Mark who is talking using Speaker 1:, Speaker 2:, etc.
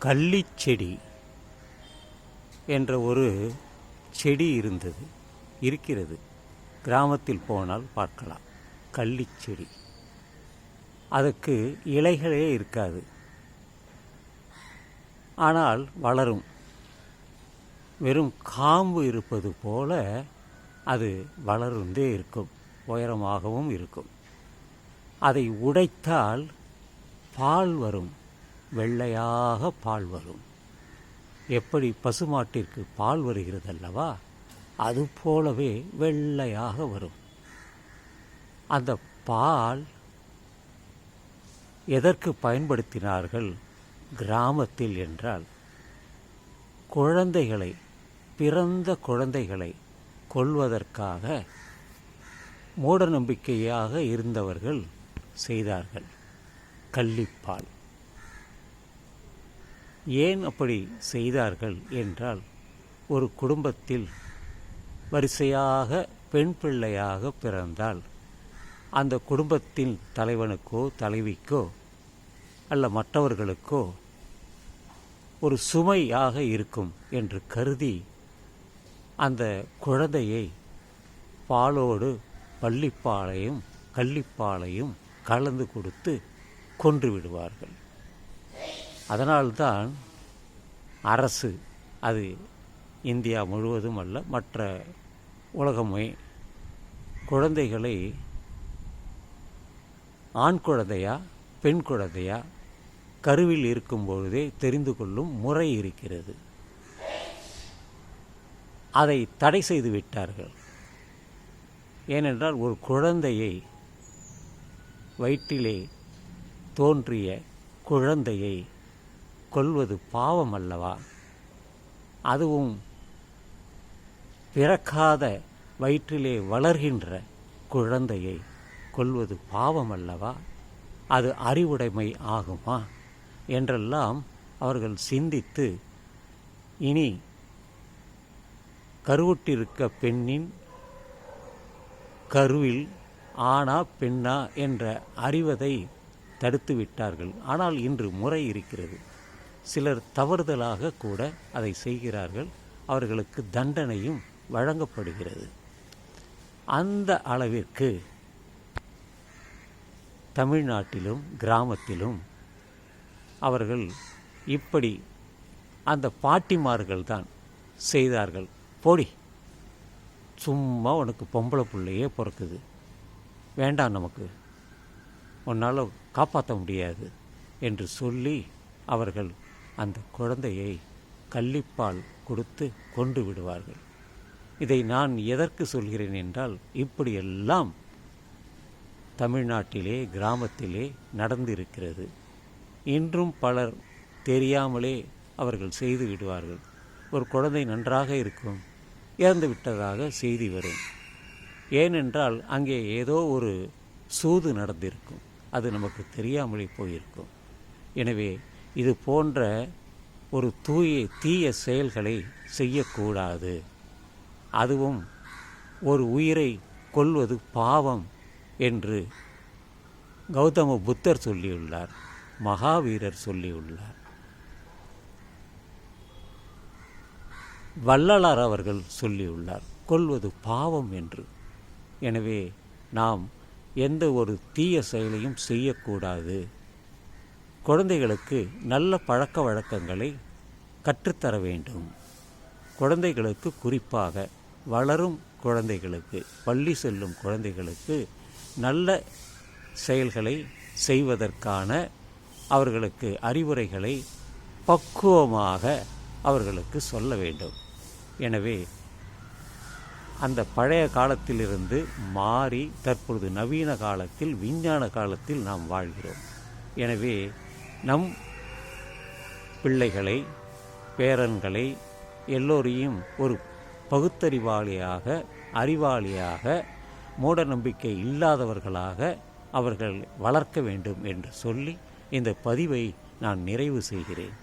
Speaker 1: கள்ளிச்செடி என்ற ஒரு செடி இருக்கிறது. கிராமத்தில் போனால் பார்க்கலாம். கள்ளிச்செடி, அதுக்கு இலைகளே இருக்காது, ஆனால் வளரும். வெறும் காம்பு இருப்பது போல அது வளர்ந்தே இருக்கும், உயரமாகவும் இருக்கும். அதை உடைத்தால் பால் வரும், வெள்ளையாக பால் வரும். எப்படி பசுமாட்டிற்கு பால் வருகிறது அல்லவா, அதுபோலவே வெள்ளையாக வரும். அந்த பால் எதற்கு பயன்படுத்தினார்கள் கிராமத்தில் என்றால், குழந்தைகளை, பிறந்த குழந்தைகளை கொல்வதற்காக மூட நம்பிக்கையாக இருந்தவர்கள் செய்தார்கள் கள்ளிப்பால். ஏன் அப்படி செய்தார்கள் என்றால், ஒரு குடும்பத்தில் வரிசையாக பெண் பிள்ளையாக பிறந்தால் அந்த குடும்பத்தின் தலைவனுக்கோ தலைவிக்கோ அல்ல மற்றவர்களுக்கோ ஒரு சுமையாக இருக்கும் என்று கருதி அந்த குழந்தையை பாலோடு பள்ளிப்பாலையும் கள்ளிப்பாலையும் கலந்து கொடுத்து கொன்று விடுவார்கள். அதனால்தான் அரசு, அது இந்தியா முழுவதும் அல்ல, மற்ற உலகமே, குழந்தைகளை ஆண் குழந்தையா பெண் குழந்தையா கருவில் இருக்கும் பொழுதே தெரிந்து கொள்ளும் முறை இருக்கிறது. அதை தடை செய்து விட்டார்கள். ஏனென்றால் ஒரு குழந்தையை, வயிற்றிலே தோன்றிய குழந்தையை கொல்வது பாவம் அல்லவா? அதுவும் பிறக்காத வயிற்றிலே வளர்கின்ற குழந்தையை கொல்வது பாவம் அல்லவா? அது அறிவுடைமை ஆகுமா என்றெல்லாம் அவர்கள் சிந்தித்து, இனி கருவுற்றிருக்க பெண்ணின் கருவில் ஆணா பெண்ணா என்ற அறிவதை தடுத்து விட்டார்கள். ஆனால் இன்று முறை இருக்கிறது. சிலர் தவறுதலாக கூட அதை செய்கிறார்கள், அவர்களுக்கு தண்டனையும் வழங்கப்படுகிறது. அந்த அளவிற்கு தமிழ்நாட்டிலும் கிராமத்திலும் அவர்கள் இப்படி அந்த பாட்டிமார்கள் தான் செய்தார்கள். போடி, சும்மா உனக்கு பொம்பளை பிள்ளையே பிறக்குது, வேண்டாம், நமக்கு உன்னால் காப்பாற்ற முடியாது என்று சொல்லி அவர்கள் அந்த குழந்தையை கள்ளிப்பால் கொடுத்து கொண்டு விடுவார்கள். இதை நான் எதற்கு சொல்கிறேன் என்றால், இப்படியெல்லாம் தமிழ்நாட்டிலே கிராமத்திலே நடந்திருக்கிறது. இன்றும் பலர் தெரியாமலே அவர்கள் செய்து விடுவார்கள். ஒரு குழந்தை நன்றாக இருக்கும், இறந்து விட்டதாக செய்தி வரும். ஏனென்றால் அங்கே ஏதோ ஒரு சூது நடந்திருக்கும், அது நமக்கு தெரியாமலே போயிருக்கும். எனவே இது போன்ற ஒரு தீய செயல்களை செய்யக்கூடாது. அதுவும் ஒரு உயிரை கொல்வது பாவம் என்று கௌதம புத்தர் சொல்லியுள்ளார், மகாவீரர் சொல்லியுள்ளார், வள்ளலார் அவர்கள் சொல்லியுள்ளார், கொல்வது பாவம் என்று. எனவே நாம் எந்த ஒரு தீய செயலையும் செய்யக்கூடாது. குழந்தைகளுக்கு நல்ல பழக்க வழக்கங்களை கற்றுத்தர வேண்டும். குழந்தைகளுக்கு, குறிப்பாக வளரும் குழந்தைகளுக்கு, பள்ளி செல்லும் குழந்தைகளுக்கு நல்ல செயல்களை செய்வதற்கான அவர்களுக்கு அறிவுரைகளை பக்குவமாக அவர்களுக்கு சொல்ல வேண்டும். எனவே அந்த பழைய காலத்திலிருந்து மாறி தற்பொழுது நவீன காலத்தில், விஞ்ஞான காலத்தில் நாம் வாழ்கிறோம். எனவே நம் பிள்ளைகளை, பேரன்களை எல்லோரையும் ஒரு பகுத்தறிவாளியாக, அறிவாளியாக, மூட நம்பிக்கை இல்லாதவர்களாக அவர்கள் வளர்க்க வேண்டும் என்று சொல்லி இந்த பதிவை நான் நிறைவு செய்கிறேன்.